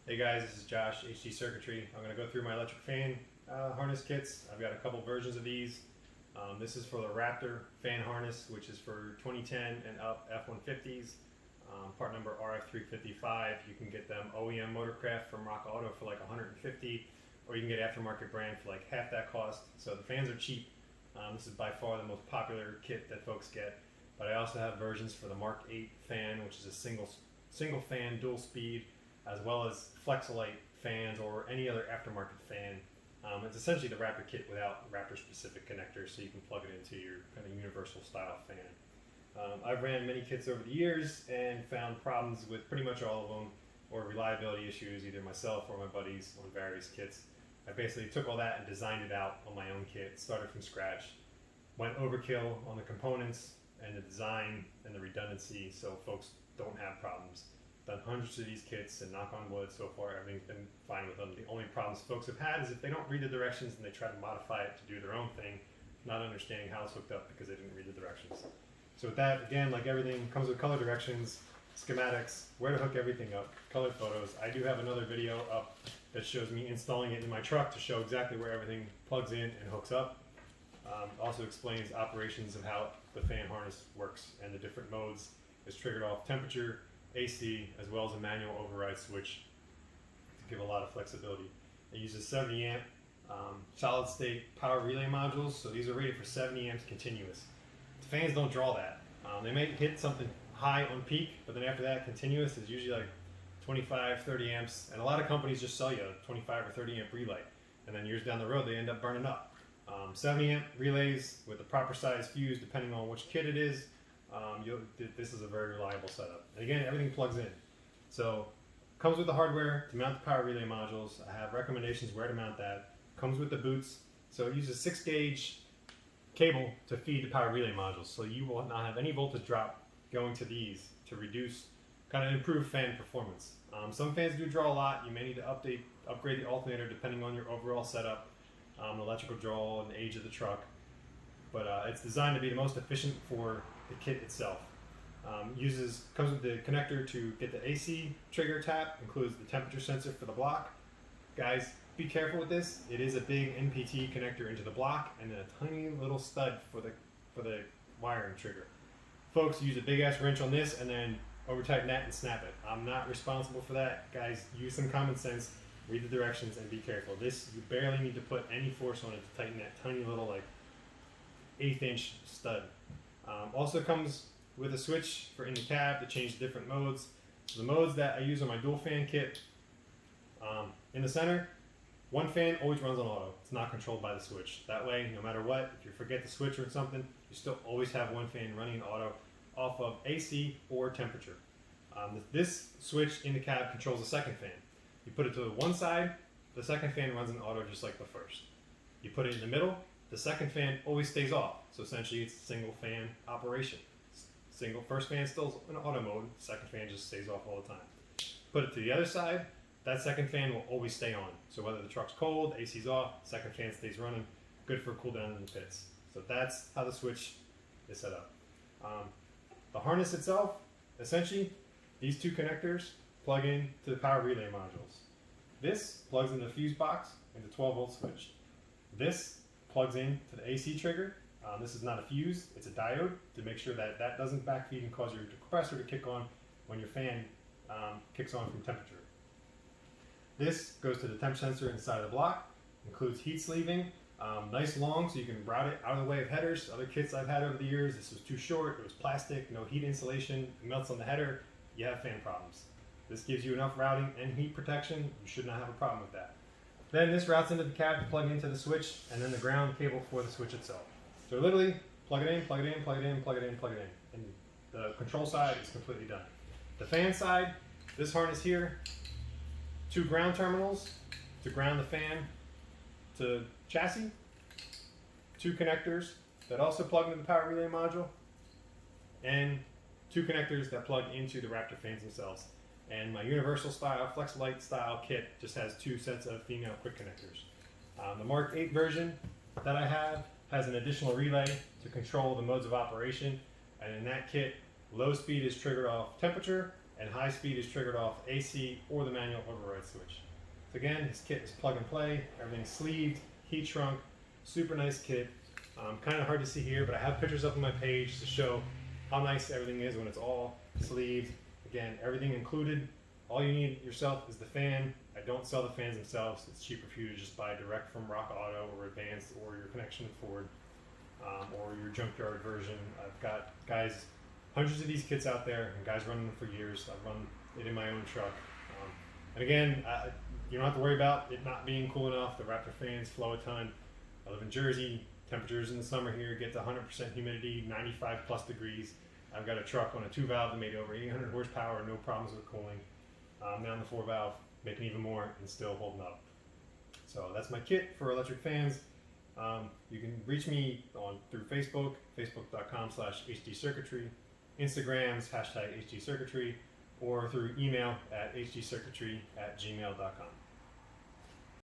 Hey guys, this is Josh, HDCircuitry. I'm going to go through my electric fan harness kits. I've got a couple versions of these. This is for the Raptor fan harness, which is for 2010 and up F-150s. Part number RF355. You can get them OEM Motorcraft from Rock Auto for like $150, or you can get aftermarket brand for like half that cost. So the fans are cheap. This is by far the most popular kit that folks get. But I also have versions for the Mark 8 fan, which is a single fan, dual speed, as well as Flexolite fans or any other aftermarket fan. It's essentially the Raptor kit without Raptor specific connectors, so you can plug it into your kind of universal style fan. I've ran many kits over the years and found problems with pretty much all of them, or reliability issues, either myself or my buddies on various kits. I basically took all that and designed it out on my own kit, started from scratch, went overkill on the components and the design and the redundancy so folks don't have problems. Done hundreds of these kits, and knock on wood, so far everything's been fine with them. The only problems folks have had is if they don't read the directions and they try to modify it to do their own thing, not understanding how it's hooked up because they didn't read the directions. So with that, again, like everything, comes with color directions, schematics, where to hook everything up, color photos. I do have another video up that shows me installing it in my truck to show exactly where everything plugs in and hooks up. Also explains operations of how the fan harness works and the different modes. It's triggered off temperature, AC, as well as a manual override switch to give a lot of flexibility. It uses 70 amp solid state power relay modules, so these are rated for 70 amps continuous. The fans don't draw that. They may hit something high on peak, but then after that, continuous is usually like 25, 30 amps, and a lot of companies just sell you a 25 or 30 amp relay, and then years down the road they end up burning up. 70 amp relays with the proper size fuse, depending on which kit it is. This is a very reliable setup. And again, everything plugs in. So comes with the hardware to mount the power relay modules. I have recommendations where to mount that. Comes with the boots. So it uses 6-gauge cable to feed the power relay modules. So you will not have any voltage drop going to these to reduce, kind of improve fan performance. Some fans do draw a lot. You may need to upgrade the alternator depending on your overall setup, the electrical draw and the age of the truck. But it's designed to be the most efficient for the kit itself. Comes with the connector to get the AC trigger tap, includes the temperature sensor for the block. Guys, be careful with this. It is a big NPT connector into the block and then a tiny little stud for the wiring trigger. Folks use a big ass wrench on this and then over tighten that and snap it. I'm not responsible for that. Guys, use some common sense, read the directions, and be careful. This, you barely need to put any force on it to tighten that tiny little like 1/8 inch stud. Also comes with a switch for in the cab to change different modes. The modes that I use on my dual fan kit, in the center, one fan always runs on auto. It's not controlled by the switch. That way, no matter what, if you forget the switch or something, you still always have one fan running auto off of AC or temperature. This switch in the cab controls the second fan. You put it to one side, the second fan runs in auto just like the first. You put it in the middle, the second fan always stays off. So essentially it's a single fan operation. First fan still in auto mode, second fan just stays off all the time. Put it to the other side, that second fan will always stay on. So whether the truck's cold, AC's off, second fan stays running, good for cool down in the pits. So that's how the switch is set up. The harness itself, essentially, these two connectors plug in to the power relay modules. This plugs in the fuse box and the 12-volt switch. This plugs in to the AC trigger. This is not a fuse, it's a diode to make sure that that doesn't backfeed and cause your compressor to kick on when your fan kicks on from temperature. This goes to the temp sensor inside the block, includes heat sleeving, nice long so you can route it out of the way of headers. Other kits I've had over the years, this was too short, it was plastic, no heat insulation, it melts on the header, you have fan problems. This gives you enough routing and heat protection, you should not have a problem with that. Then this routes into the cab to plug into the switch and then the ground cable for the switch itself. So literally, plug it in, plug it in, plug it in, plug it in, plug it in. And the control side is completely done. The fan side, this harness here, 2 ground terminals to ground the fan to chassis, 2 connectors that also plug into the power relay module, and 2 connectors that plug into the Raptor fans themselves. And my universal style, Flexolite style kit just has 2 sets of female quick connectors. The Mark 8 version that I have has an additional relay to control the modes of operation, and in that kit, low speed is triggered off temperature, and high speed is triggered off AC or the manual override switch. So again, this kit is plug and play, everything's sleeved, heat shrunk, super nice kit. Kind of hard to see here, but I have pictures up on my page to show how nice everything is when it's all sleeved. Again, everything included. All you need yourself is the fan. I don't sell the fans themselves. It's cheaper for you to just buy direct from Rock Auto or Advanced or your connection to Ford or your junkyard version. I've got guys, hundreds of these kits out there, and guys running them for years. I've run it in my own truck. And again, you don't have to worry about it not being cool enough. The Raptor fans flow a ton. I live in Jersey. Temperatures in the summer here get to 100% humidity, 95 plus degrees. I've got a truck on a 2-valve that made over 800 horsepower, no problems with cooling. Now on the 4-valve, making even more and still holding up. So that's my kit for electric fans. You can reach me through Facebook, facebook.com/HDCircuitry, Instagram's #HDCircuitry, or through email at HDCircuitry@gmail.com.